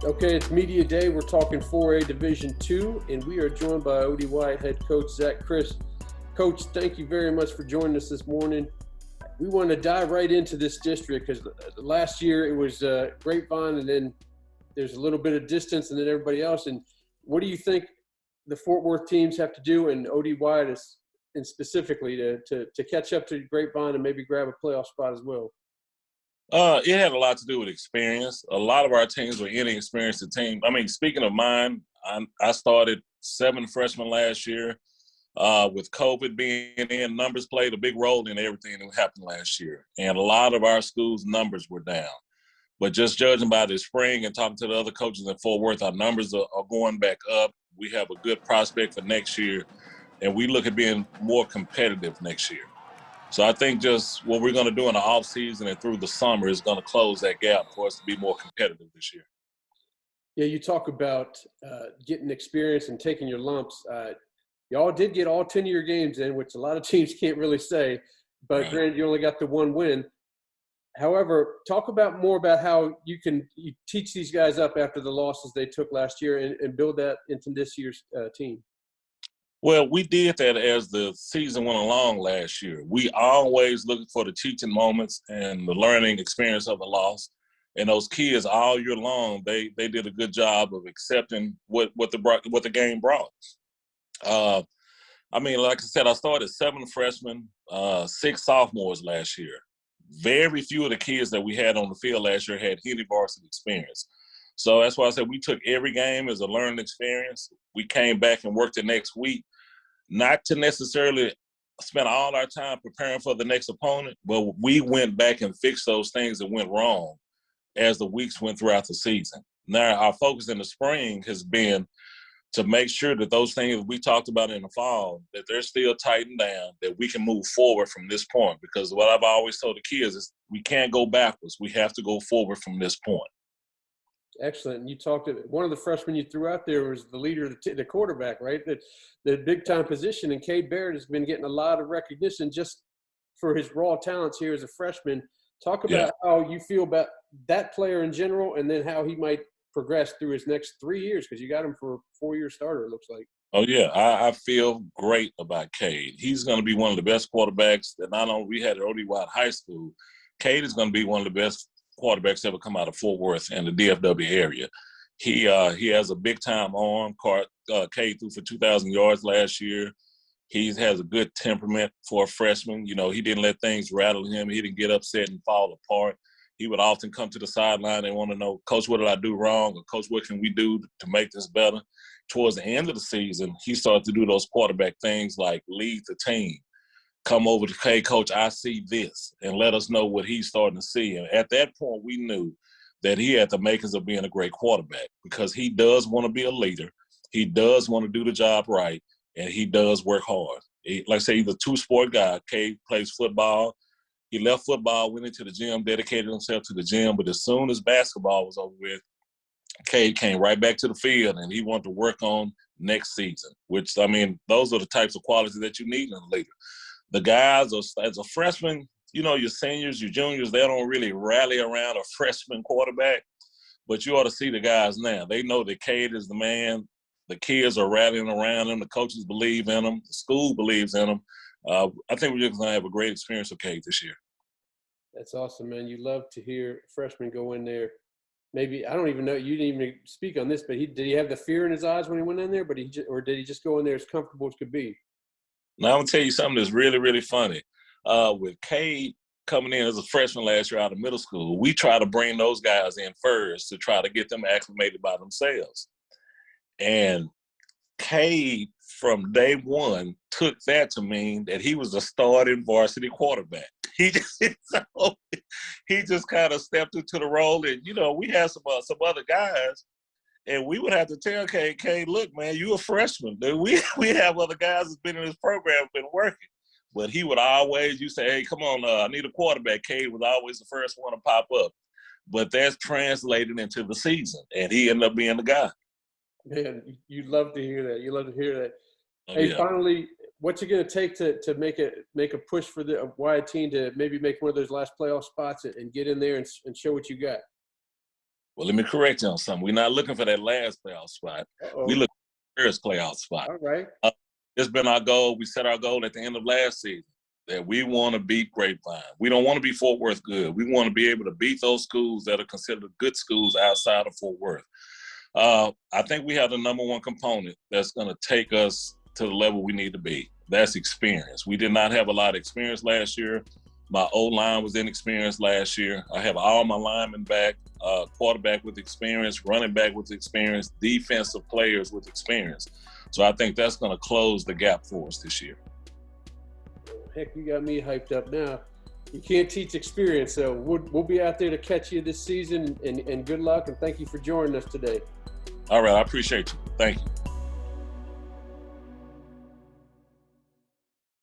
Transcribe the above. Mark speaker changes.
Speaker 1: Okay, it's media day. We're talking 4A Division II, and we are joined by Wyatt Head Coach Criss. Coach, thank you very much for joining us this morning. We want to dive right into this district because last year it was Grapevine, and then there's a little bit of distance, and then everybody else. And what do you think the Fort Worth teams have to do, and OD Wyatt and specifically to catch up to Grapevine and maybe grab a playoff spot as well?
Speaker 2: It had a lot to do with experience. A lot of our teams were inexperienced teams. I mean, speaking of mine, I started 7 freshmen last year. With COVID being in, numbers played a big role in everything that happened last year. And a lot of our schools' numbers were down. But just judging by the spring and talking to the other coaches in Fort Worth, our numbers are going back up. We have a good prospect for next year, and we look at being more competitive next year. So I think just what we're going to do in the offseason and through the summer is going to close that gap for us to be more competitive this year.
Speaker 1: Yeah, you talk about getting experience and taking your lumps. Y'all did get all 10 of your games in, which a lot of teams can't really say. But
Speaker 2: Right.
Speaker 1: Granted, you only got the one win. However, talk about more about how you teach these guys up after the losses they took last year and build that into this year's team.
Speaker 2: Well, we did that as the season went along last year. We always looked for the teaching moments and the learning experience of the loss. And those kids all year long, they did a good job of accepting what the game brought. I mean, like I said, I started 7 freshmen, 6 sophomores last year. Very few of the kids that we had on the field last year had any varsity experience. So that's why I said we took every game as a learning experience. We came back and worked the next week, not to necessarily spend all our time preparing for the next opponent, but we went back and fixed those things that went wrong as the weeks went throughout the season. Now, our focus in the spring has been to make sure that those things we talked about in the fall, that they're still tightened down, that we can move forward from this point. Because what I've always told the kids is we can't go backwards. We have to go forward from this point.
Speaker 1: Excellent. And you talked to one of the freshmen you threw out there was the leader, the quarterback, right? The big time position. And Cade Barrett has been getting a lot of recognition just for his raw talents here as a freshman. Talk about how you feel about that player in general, and then how he might progress through his next 3 years, because you got him for a 4-year starter, it looks like.
Speaker 2: Oh, yeah. I feel great about Cade. He's going to be one of the best quarterbacks that not only we had at OD Wyatt High School. Cade is going to be one of the best quarterbacks ever come out of Fort Worth and the DFW area. He has a big-time arm. Cade threw for 2,000 yards last year. He has a good temperament for a freshman. You know, he didn't let things rattle him. He didn't get upset and fall apart. He would often come to the sideline and want to know, Coach, what did I do wrong? Or, Coach, what can we do to make this better? Towards the end of the season, he started to do those quarterback things like lead the team, come over to, hey, Coach, I see this, and let us know what he's starting to see. And at that point, we knew that he had the makings of being a great quarterback, because he does want to be a leader. He does want to do the job right, and he does work hard. Like I say, he's a two-sport guy. Cade plays football. He left football, went into the gym, dedicated himself to the gym. But as soon as basketball was over with, Cade came right back to the field, and he wanted to work on next season, which, I mean, those are the types of qualities that you need in a leader. The guys, as a freshman, you know, your seniors, your juniors, they don't really rally around a freshman quarterback. But you ought to see the guys now. They know that Cade is the man. The kids are rallying around him. The coaches believe in him. The school believes in him. I think we're just going to have a great experience with Cade this year.
Speaker 1: That's awesome, man. You love to hear freshmen go in there. Maybe, I don't even know, you didn't even speak on this, but did he have the fear in his eyes when he went in there, or did he just go in there as comfortable as could be?
Speaker 2: Now, I'm going to tell you something that's really, really funny. With Cade coming in as a freshman last year out of middle school, we try to bring those guys in first to try to get them acclimated by themselves. And Cade, from day one, took that to mean that he was a starting varsity quarterback. He just kind of stepped into the role. And, you know, we had some other guys, and we would have to tell Cade, look, man, you a freshman. We have other guys that's been in this program, been working. But he would always, you say, hey, come on, I need a quarterback. Cade was always the first one to pop up. But that's translated into the season, and he ended up being the guy.
Speaker 1: Man, you love to hear that. You love to hear that.
Speaker 2: Oh,
Speaker 1: hey,
Speaker 2: yeah.
Speaker 1: Finally, what's it going to take to make a push for the Wyatt team to maybe make one of those last playoff spots and get in there and show what you got?
Speaker 2: Well, let me correct you on something. We're not looking for that last playoff spot.
Speaker 1: Uh-oh.
Speaker 2: We look for the first playoff spot.
Speaker 1: All right.
Speaker 2: It's been our goal. We set our goal at the end of last season that we want to beat Grapevine. We don't want to be Fort Worth good. We want to be able to beat those schools that are considered good schools outside of Fort Worth. I think we have the number one component that's going to take us to the level we need to be. That's experience. We did not have a lot of experience last year. My O-line was inexperienced last year. I have all my linemen back, quarterback with experience, running back with experience, defensive players with experience. So I think that's going to close the gap for us this year.
Speaker 1: Heck, you got me hyped up now. You can't teach experience, so we'll be out there to catch you this season, and good luck, and thank you for joining us today.
Speaker 2: All right, I appreciate you. Thank you.